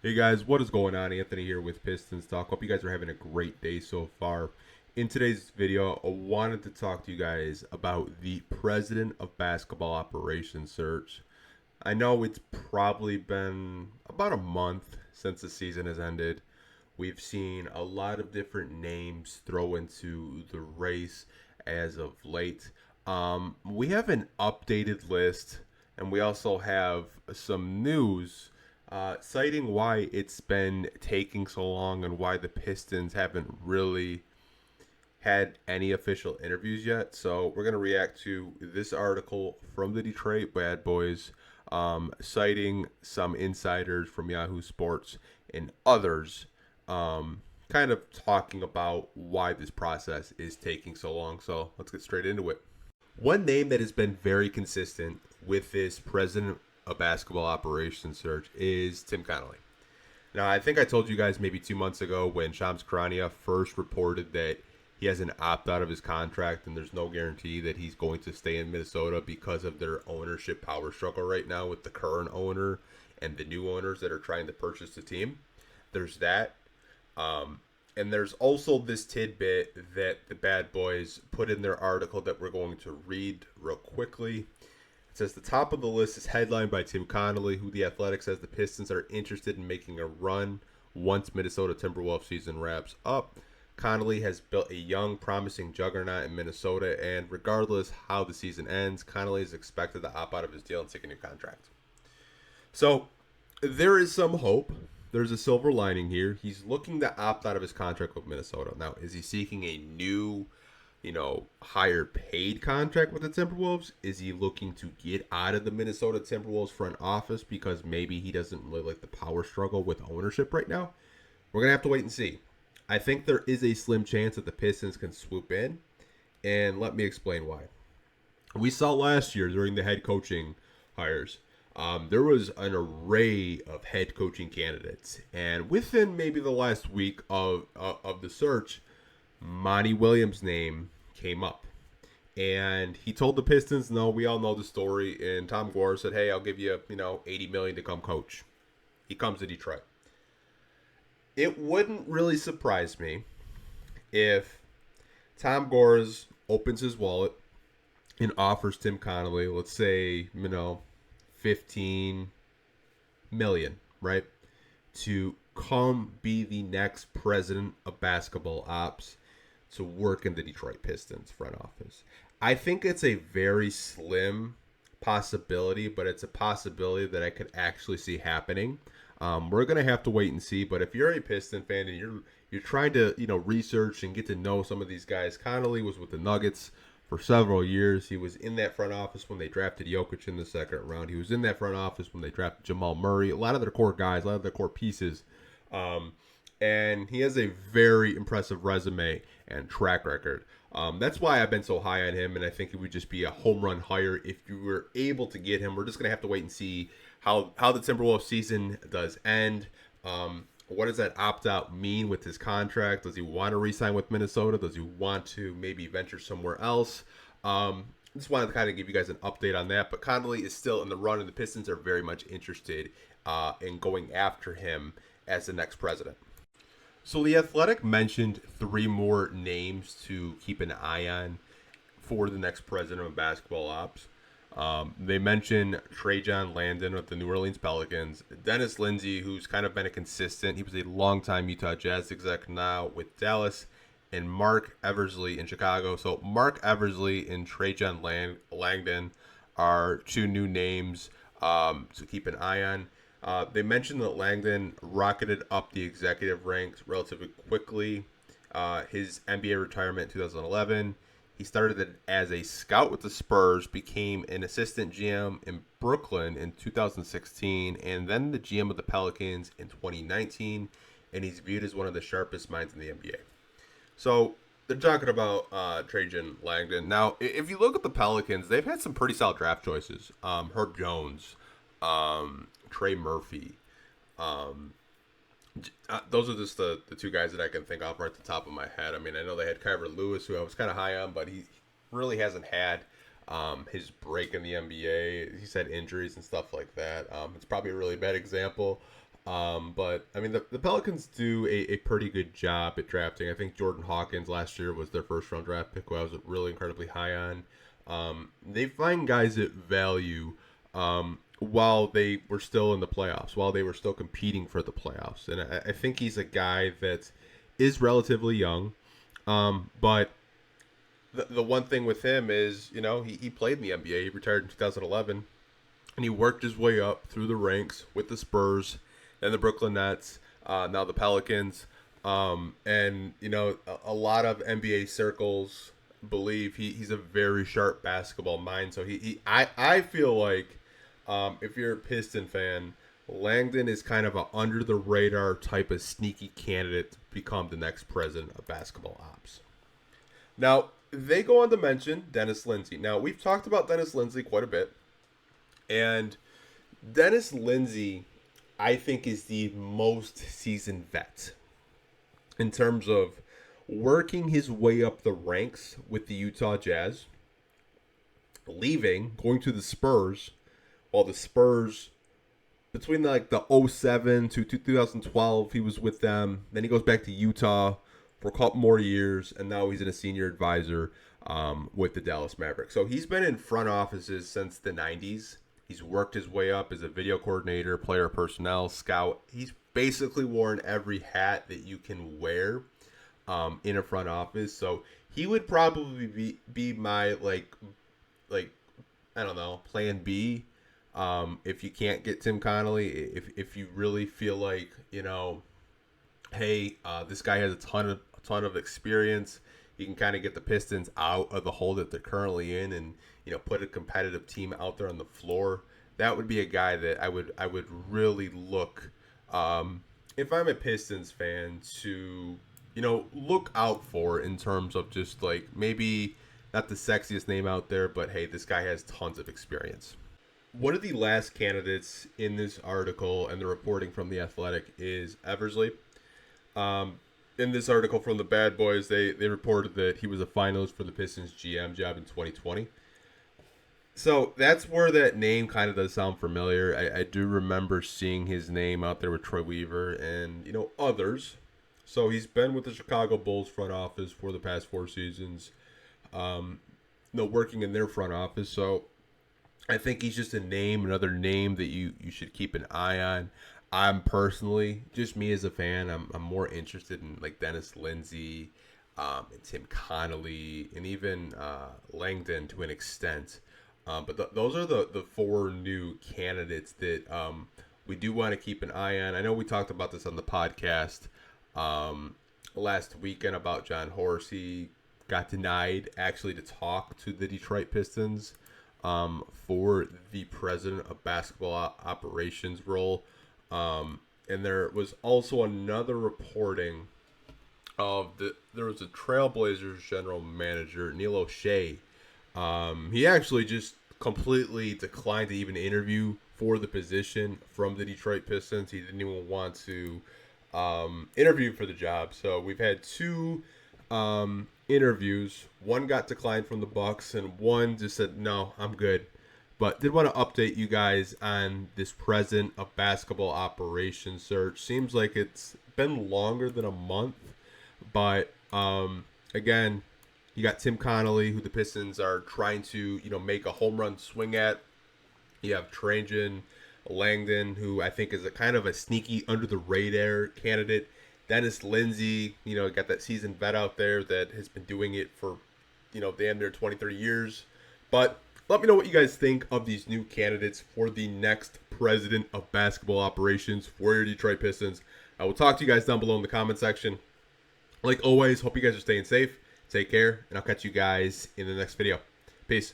Hey guys, what is going on? Anthony here with Pistons Talk. Hope you guys are having a great day so far. In today's video, I wanted to talk to you guys about the President of Basketball Operations search. I know it's probably been about a month since the season has ended. We've seen a lot of different names throw into the race as of late. We have an updated list, and we also have some news citing why it's been taking so long and why the Pistons haven't really had any official interviews yet. So we're going to react to this article from the Detroit Bad Boys, citing some insiders from Yahoo Sports and others, kind of talking about why this process is taking so long. So let's get straight into it. One name that has been very consistent with this president of basketball operations search is Tim Connelly. Now, I think I told you guys maybe 2 months ago when Shams Charania first reported that he has an opt out of his contract and there's no guarantee that he's going to stay in Minnesota because of their ownership power struggle right now with the current owner and the new owners that are trying to purchase the team. There's that. And there's also this tidbit that the Bad Boys put in their article that we're going to read real quickly. It says the top of the list is headlined by Tim Connelly, who the Athletic says the Pistons are interested in making a run once Minnesota Timberwolves season wraps up. Connelly has built a young, promising juggernaut in Minnesota, and regardless how the season ends, Connelly is expected to opt out of his deal and take a new contract. So there is some hope. There's a silver lining here. He's looking to opt out of his contract with Minnesota. Now, is he seeking a new, higher paid contract with the Timberwolves? Is he looking to get out of the Minnesota Timberwolves front office because maybe he doesn't really like the power struggle with ownership right now? We're going to have to wait and see. I think there is a slim chance that the Pistons can swoop in, and let me explain why. We saw last year during the head coaching hires, there was an array of head coaching candidates, and within maybe the last week of the search, Monty Williams' name came up, and he told the Pistons, "No, we all know the story." And Tom Gore said, "Hey, I'll give you $80 million to come coach." He comes to Detroit. It wouldn't really surprise me if Tom Gores opens his wallet and offers Tim Connelly, let's say, 15 million, right? To come be the next president of basketball ops to work in the Detroit Pistons front office. I think it's a very slim possibility, but it's a possibility that I could actually see happening. We're gonna have to wait and see. But if you're a Piston fan and you're trying to research and get to know some of these guys, Connelly was with the Nuggets for several years. He was in that front office when they drafted Jokic in the second round. He was in that front office when they drafted Jamal Murray. A lot of their core guys, a lot of their core pieces. And he has a very impressive resume and track record. That's why I've been so high on him, and I think it would just be a home run hire if you were able to get him. We're just going to have to wait and see how the Timberwolves season does end. What does that opt-out mean with his contract? Does he want to re-sign with Minnesota? Does he want to maybe venture somewhere else? Just wanted to kind of give you guys an update on that. But Connelly is still in the run, and the Pistons are very much interested in going after him as the next president. So the Athletic mentioned 3 more names to keep an eye on for the next president of basketball ops. They mentioned Trey Landon with the New Orleans Pelicans, Dennis Lindsay, who's kind of been a consistent. He was a longtime Utah Jazz exec, now with Dallas, and Mark Eversley in Chicago. So Mark Eversley and Trey Langdon are 2 new names to keep an eye on. They mentioned that Langdon rocketed up the executive ranks relatively quickly. His NBA retirement in 2011. He started as a scout with the Spurs, became an assistant GM in Brooklyn in 2016, and then the GM of the Pelicans in 2019, and he's viewed as one of the sharpest minds in the NBA. So they're talking about Trajan Langdon. Now, if you look at the Pelicans, they've had some pretty solid draft choices. Herb Jones, Trey Murphy. Those are just the 2 guys that I can think of right at the top of my head. I mean, I know they had Kyler Lewis, who I was kind of high on, but he really hasn't had his break in the NBA. He's had injuries and stuff like that. It's probably a really bad example. But I mean, the Pelicans do a pretty good job at drafting. I think Jordan Hawkins last year was their first round draft pick, who I was really incredibly high on. They find guys at value while they were still in the playoffs, while they were still competing for the playoffs. And I think he's a guy that is relatively young. But the one thing with him is, he played in the NBA. He retired in 2011, and he worked his way up through the ranks with the Spurs, then the Brooklyn Nets, now the Pelicans. And, a lot of NBA circles believe he's a very sharp basketball mind. So I feel like if you're a Piston fan, Langdon is kind of a under the radar type of sneaky candidate to become the next president of basketball ops. Now, they go on to mention Dennis Lindsay. Now, we've talked about Dennis Lindsay quite a bit. And Dennis Lindsay, I think, is the most seasoned vet in terms of working his way up the ranks with the Utah Jazz, going to the Spurs, while the Spurs, between the 07 to 2012, he was with them. Then he goes back to Utah for a couple more years, and now he's in a senior advisor with the Dallas Mavericks. So he's been in front offices since the 90s. He's worked his way up as a video coordinator, player personnel, scout. He's basically worn every hat that you can wear in a front office. So he would probably be my, I don't know, plan B. If you can't get Tim Connelly, if you really feel like, hey, this guy has a ton of experience, he can kind of get the Pistons out of the hole that they're currently in, and put a competitive team out there on the floor. That would be a guy that I would really look, if I'm a Pistons fan, to look out for in terms of just maybe not the sexiest name out there, but hey, this guy has tons of experience. One of the last candidates in this article and the reporting from The Athletic is Eversley. In this article from the Bad Boys, they reported that he was a finalist for the Pistons GM job in 2020. So that's where that name kind of does sound familiar. I do remember seeing his name out there with Troy Weaver and others. So he's been with the Chicago Bulls front office for the past 4 seasons, working in their front office. So I think he's just another name that you should keep an eye on. I'm personally, just me as a fan, I'm more interested in Dennis Lindsay, and Tim Connelly, and even Langdon to an extent. But those are the 4 new candidates that we do want to keep an eye on. I know we talked about this on the podcast last weekend about John Horst. He got denied actually to talk to the Detroit Pistons for the president of basketball operations role. And there was also another reporting of there was a Trailblazers general manager, Neil O'Shea. He actually just completely declined to even interview for the position from the Detroit Pistons. He didn't even want to interview for the job. So we've had 2 interviews. One got declined from the Bucks, and one just said, no, I'm good. But did want to update you guys on this president of basketball operations search. Seems like it's been longer than a month. But, again, you got Tim Connelly, who the Pistons are trying to, make a home run swing at. You have Trajan Langdon, who I think is a kind of a sneaky under-the-radar candidate. Dennis Lindsay, got that seasoned vet out there that has been doing it for, damn near 20, 30 years. But let me know what you guys think of these new candidates for the next president of basketball operations for your Detroit Pistons. I will talk to you guys down below in the comment section. Like always, hope you guys are staying safe. Take care, and I'll catch you guys in the next video. Peace.